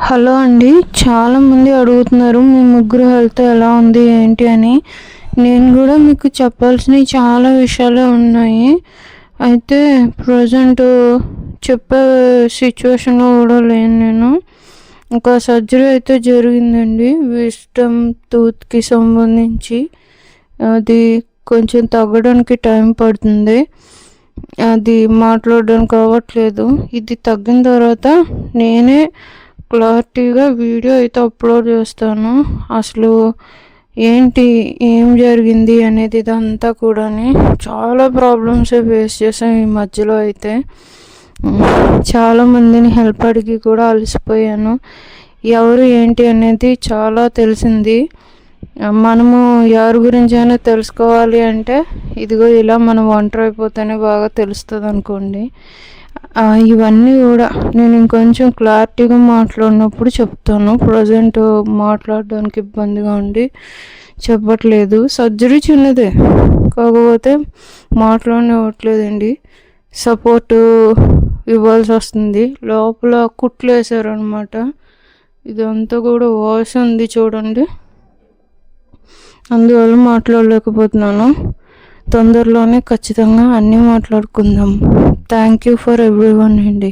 Hello అండి, చాలామంది అడుగుతున్నారు మీ ముగ్గురు హెల్త్ ఎలా ఉంది ఏంటి అని. నేను కూడా మీకు చెప్పాల్సినవి చాలా విషయాలే ఉన్నాయి. అయితే ప్రజెంట్ చెప్పే సిచ్యువేషన్లో కూడా లేను నేను. ఒక సర్జరీ అయితే జరిగిందండి, విస్టమ్ టూత్కి సంబంధించి. అది కొంచెం తగ్గడానికి టైం పడుతుంది, అది మాట్లాడడానికి అవ్వట్లేదు. ఇది తగ్గిన తర్వాత నేనే క్లారిటీగా వీడియో అయితే అప్లోడ్ చేస్తాను. అసలు ఏంటి, ఏం జరిగింది అనేది ఇదంతా కూడా. చాలా ప్రాబ్లమ్స్ ఫేస్ చేసాం ఈ మధ్యలో. అయితే చాలామందిని హెల్ప్ అడిగి కూడా అలసిపోయాను. ఎవరు ఏంటి అనేది చాలా తెలిసింది. మనము ఎవరి గురించి అయినా తెలుసుకోవాలి అంటే ఇదిగో ఇలా మనం ఒంటరి అయిపోతేనే బాగా తెలుస్తుంది అనుకోండి. ఇవన్నీ కూడా నేను ఇంకొంచెం క్లారిటీగా మాట్లాడినప్పుడు చెప్తాను. ప్రజెంట్ మాట్లాడడానికి ఇబ్బందిగా ఉండి చెప్పట్లేదు. సర్జరీ చిన్నదే, కాకపోతే మాట్లాడనివ్వట్లేదండి. సపోర్టు ఇవ్వాల్సి వస్తుంది. లోపల కుట్లు వేసారనమాట. ఇదంతా కూడా వాయిస్ ఉంది చూడండి, అందువల్ల మాట్లాడలేకపోతున్నాను. తొందరలోనే ఖచ్చితంగా అన్నీ మాట్లాడుకుందాం. థ్యాంక్ యూ ఫర్ ఎవ్రీవన్ అండి.